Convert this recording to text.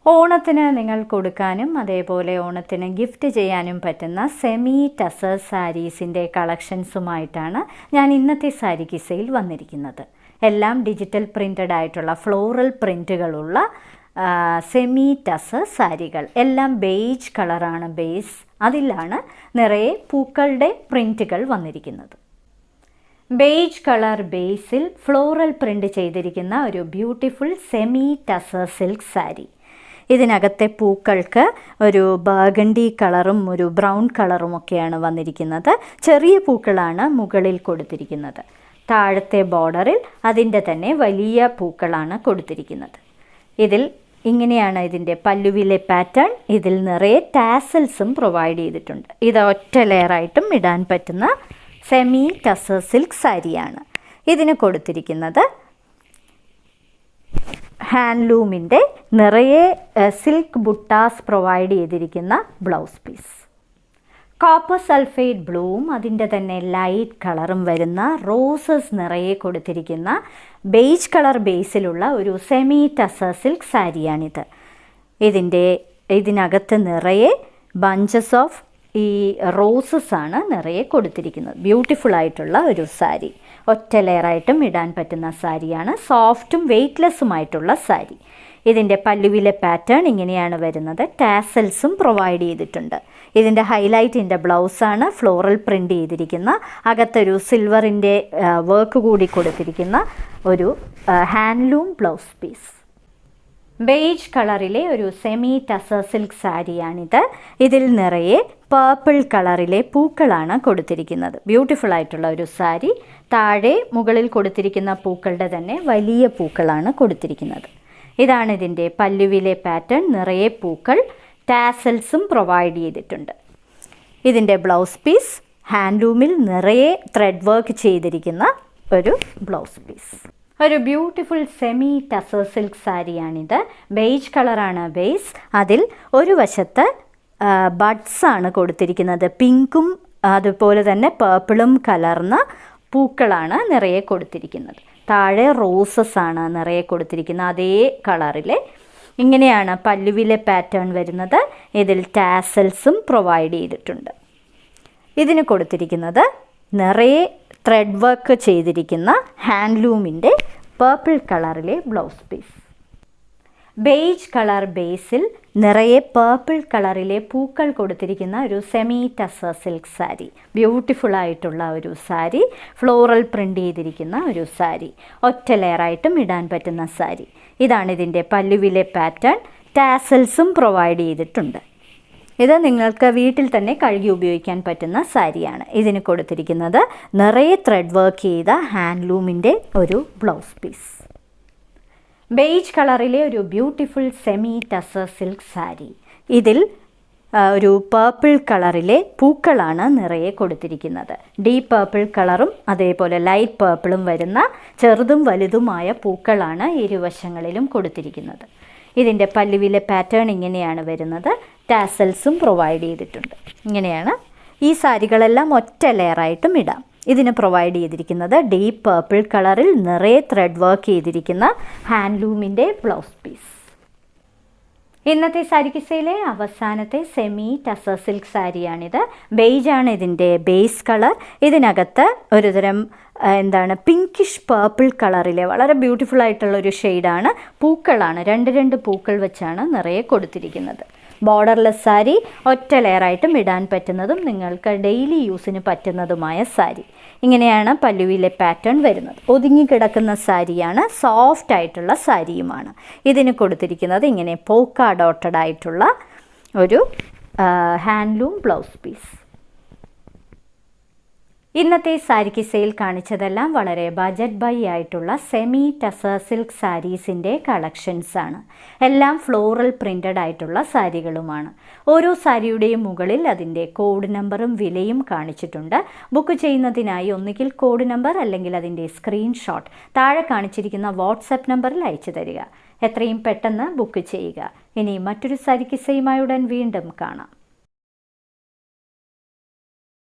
ഓണത്തിന് നിങ്ങൾ കൊടുക്കാനും അതേപോലെ ഓണത്തിന് ഗിഫ്റ്റ് ചെയ്യാനും പറ്റുന്ന സെമി ടസർ സാരീസിൻ്റെ കളക്ഷൻസുമായിട്ടാണ് ഞാൻ ഇന്നത്തെ സാരി കിസയിൽ വന്നിരിക്കുന്നത്. എല്ലാം ഡിജിറ്റൽ പ്രിൻ്റഡ് ആയിട്ടുള്ള ഫ്ലോറൽ പ്രിൻ്റുകളുള്ള സെമി ടസർ സാരികൾ. എല്ലാം ബേജ് കളറാണ് ബേസ്. അതിലാണ് നിറയെ പൂക്കളുടെ പ്രിൻ്റുകൾ വന്നിരിക്കുന്നത്. ബേജ് കളർ ബേസിൽ ഫ്ലോറൽ പ്രിൻ്റ് ചെയ്തിരിക്കുന്ന ഒരു beautiful semi tussar silk sari. ഇതിനകത്തെ പൂക്കൾക്ക് ഒരു ബർഗണ്ടി കളറും ഒരു ബ്രൗൺ കളറും ഒക്കെയാണ് വന്നിരിക്കുന്നത്. ചെറിയ പൂക്കളാണ് മുകളിൽ കൊടുത്തിരിക്കുന്നത്. താഴത്തെ ബോർഡറിൽ അതിൻ്റെ തന്നെ വലിയ പൂക്കളാണ് കൊടുത്തിരിക്കുന്നത്. ഇതിൽ ഇങ്ങനെയാണ് ഇതിൻ്റെ പല്ലുവിലെ പാറ്റേൺ. ഇതിൽ നിറയെ ടാസൽസും പ്രൊവൈഡ് ചെയ്തിട്ടുണ്ട്. ഇത് ഒറ്റ ലെയറായിട്ടും ഇടാൻ പറ്റുന്ന സെമി ടസർ സിൽക്ക് സാരിയാണ്. ഇതിന് കൊടുത്തിരിക്കുന്നത് ഹാൻഡ്ലൂമിൻ്റെ നിറയെ സിൽക്ക് ബുട്ടാസ് പ്രൊവൈഡ് ചെയ്തിരിക്കുന്ന ബ്ലൗസ് പീസ്. കോപ്പർ സൾഫേറ്റ് ബ്ലൂവും അതിൻ്റെ തന്നെ ലൈറ്റ് കളറും വരുന്ന റോസസ് നിറയെ കൊടുത്തിരിക്കുന്ന ബേജ് കളർ ബേസിലുള്ള ഒരു സെമി ടസർ സിൽക്ക് സാരിയാണിത്. ഇതിനകത്ത് നിറയെ ബഞ്ചസ് ഓഫ് ഈ റോസസ് ആണ് നിറയെ കൊടുത്തിരിക്കുന്നത്. ബ്യൂട്ടിഫുൾ ആയിട്ടുള്ള ഒരു സാരി. ഒറ്റ ലെയറായിട്ടും ഇടാൻ പറ്റുന്ന സാരിയാണ്. സോഫ്റ്റും വെയ്റ്റ്ലെസ്സുമായിട്ടുള്ള സാരി. ഇതിൻ്റെ പല്ലുവിലെ പാറ്റേൺ ഇങ്ങനെയാണ് വരുന്നത്. ടാസൽസും പ്രൊവൈഡ് ചെയ്തിട്ടുണ്ട്. ഇതിൻ്റെ ഹൈലൈറ്റിൻ്റെ ബ്ലൗസാണ് ഫ്ലോറൽ പ്രിൻ്റ് ചെയ്തിരിക്കുന്ന, അകത്തൊരു സിൽവറിൻ്റെ വർക്ക് കൂടി കൊടുത്തിരിക്കുന്ന ഒരു ഹാൻഡ്ലൂം ബ്ലൗസ് പീസ്. ബേജ് കളറിലെ ഒരു സെമി ടസർ സിൽക്ക് സാരിയാണിത്. ഇതിൽ നിറയെ പേർപ്പിൾ കളറിലെ പൂക്കളാണ് കൊടുത്തിരിക്കുന്നത്. ബ്യൂട്ടിഫുൾ ആയിട്ടുള്ള ഒരു സാരി. താഴെ മുകളിൽ കൊടുത്തിരിക്കുന്ന പൂക്കളുടെ തന്നെ വലിയ പൂക്കളാണ് കൊടുത്തിരിക്കുന്നത്. ഇതാണ് ഇതിൻ്റെ പല്ലുവിലെ പാറ്റേൺ. നിറയെ പൂക്കൾ, ടാസൽസും പ്രൊവൈഡ് ചെയ്തിട്ടുണ്ട്. ഇതിൻ്റെ ബ്ലൗസ് പീസ് ഹാൻഡ്ലൂമിൽ നിറയെ ത്രെഡ് വർക്ക് ചെയ്തിരിക്കുന്ന ഒരു ബ്ലൗസ് പീസ്. ഒരു ബ്യൂട്ടിഫുൾ സെമി ടസർ സിൽക്ക് സാരിയാണിത്. ബേജ് കളറാണ് ബേസ്. അതിൽ ഒരു വശത്ത് ബഡ്സാണ് കൊടുത്തിരിക്കുന്നത്. പിങ്കും അതുപോലെ തന്നെ പേർപ്പിളും കലർന്ന പൂക്കളാണ് നിറയെ കൊടുത്തിരിക്കുന്നത്. താഴെ റോസസ് ആണ് നിറയെ കൊടുത്തിരിക്കുന്നത് അതേ കളറിലെ. ഇങ്ങനെയാണ് പല്ലുവിലെ പാറ്റേൺ വരുന്നത്. ഇതിൽ ടാസൽസും പ്രൊവൈഡ് ചെയ്തിട്ടുണ്ട്. ഇതിന് കൊടുത്തിരിക്കുന്നത് നിറയെ ത്രെഡ് വർക്ക് ചെയ്തിരിക്കുന്ന ഹാൻഡ്ലൂമിൻ്റെ പേർപ്പിൾ കളറിലെ ബ്ലൗസ് പീസ്. ബേജ് കളർ ബേസിൽ നിറയെ പേർപ്പിൾ കളറിലെ പൂക്കൾ കൊടുത്തിരിക്കുന്ന ഒരു semi tussar silk sari. Beautiful ആയിട്ടുള്ള ഒരു സാരി. ഫ്ലോറൽ പ്രിൻ്റ് ചെയ്തിരിക്കുന്ന ഒരു സാരി. ഒറ്റ ലെയറായിട്ടും ഇടാൻ പറ്റുന്ന സാരി. ഇതാണ് ഇതിൻ്റെ പല്ലുവിലെ പാറ്റേൺ. ടാസൽസും പ്രൊവൈഡ് ചെയ്തിട്ടുണ്ട്. ഇത് നിങ്ങൾക്ക് വീട്ടിൽ തന്നെ കഴുകി ഉപയോഗിക്കാൻ പറ്റുന്ന സാരിയാണ്. ഇതിന് കൊടുത്തിരിക്കുന്നത് നിറയെ ത്രെഡ് വർക്ക് ചെയ്ത ഹാൻഡ്ലൂമിൻ്റെ ഒരു ബ്ലൗസ് പീസ്. ബേജ് കളറിലെ ഒരു beautiful semi tussar silk sari. ഇതിൽ ഒരു പേർപ്പിൾ കളറിലെ പൂക്കളാണ് നിറയെ കൊടുത്തിരിക്കുന്നത്. ഡീപ്പ് പേർപ്പിൾ കളറും അതേപോലെ ലൈറ്റ് പേർപ്പിളും വരുന്ന ചെറുതും വലുതുമായ പൂക്കളാണ് ഇരുവശങ്ങളിലും കൊടുത്തിരിക്കുന്നത്. ഇതിൻ്റെ പല്ലുവിലെ പാറ്റേൺ ഇങ്ങനെയാണ് വരുന്നത്. ടാസൽസും പ്രൊവൈഡ് ചെയ്തിട്ടുണ്ട്. ഇങ്ങനെയാണ് ഈ സാരികളെല്ലാം ഒറ്റ ലെയറായിട്ടും ഇടാം. ഇതിന് പ്രൊവൈഡ് ചെയ്തിരിക്കുന്നത് ഡീപ്പ് പേർപ്പിൾ കളറിൽ നിറയെ ത്രെഡ് വർക്ക് ചെയ്തിരിക്കുന്ന ഹാൻഡ്ലൂമിൻ്റെ ബ്ലൗസ് പീസ്. ഇന്നത്തെ സാരി കിസയിലെ അവസാനത്തെ സെമി ടസർ സിൽക്ക് സാരിയാണിത്. ബേജാണ് ഇതിൻ്റെ ബേസ് കളർ. ഇതിനകത്ത് ഒരുതരം പിങ്കിഷ് പേർപ്പിൾ കളറിലെ വളരെ ബ്യൂട്ടിഫുൾ ആയിട്ടുള്ളൊരു ഷെയ്ഡാണ്. പൂക്കളാണ് രണ്ട് പൂക്കൾ വെച്ചാണ് നിറയെ കൊടുത്തിരിക്കുന്നത്. ബോർഡർലെസ് സാരി. ഒറ്റ ലെയറായിട്ടും ഇടാൻ പറ്റുന്നതും നിങ്ങൾക്ക് ഡെയിലി യൂസിന് പറ്റുന്നതുമായ സാരി. ഇങ്ങനെയാണ് പല്ലുവിലെ പാറ്റേൺ വരുന്നത്. ഒതുങ്ങിക്കിടക്കുന്ന സാരിയാണ്. സോഫ്റ്റ് ആയിട്ടുള്ള സാരിയുമാണ്. ഇതിന് കൊടുത്തിരിക്കുന്നത് ഇങ്ങനെ പോക്ക ഡോട്ടഡ് ആയിട്ടുള്ള ഒരു ഹാൻഡ്ലൂം ബ്ലൗസ് പീസ്. ഇന്നത്തെ സാരി കിസയിൽ കാണിച്ചതെല്ലാം വളരെ ബജറ്റ് ബൈ ആയിട്ടുള്ള സെമി ടസർ സിൽക്ക് സാരീസിൻ്റെ കളക്ഷൻസാണ്. എല്ലാം ഫ്ലോറൽ പ്രിൻ്റഡ് ആയിട്ടുള്ള സാരികളുമാണ്. ഓരോ സാരിയുടെയും മുകളിൽ അതിൻ്റെ കോഡ് നമ്പറും വിലയും കാണിച്ചിട്ടുണ്ട്. ബുക്ക് ചെയ്യുന്നതിനായി ഒന്നുകിൽ കോഡ് നമ്പർ അല്ലെങ്കിൽ അതിൻ്റെ സ്ക്രീൻഷോട്ട് താഴെ കാണിച്ചിരിക്കുന്ന വാട്സപ്പ് നമ്പറിൽ അയച്ചു തരിക. എത്രയും പെട്ടെന്ന് ബുക്ക് ചെയ്യുക. ഇനി മറ്റൊരു സാരി കിസയുമായി ഉടൻ വീണ്ടും കാണാം.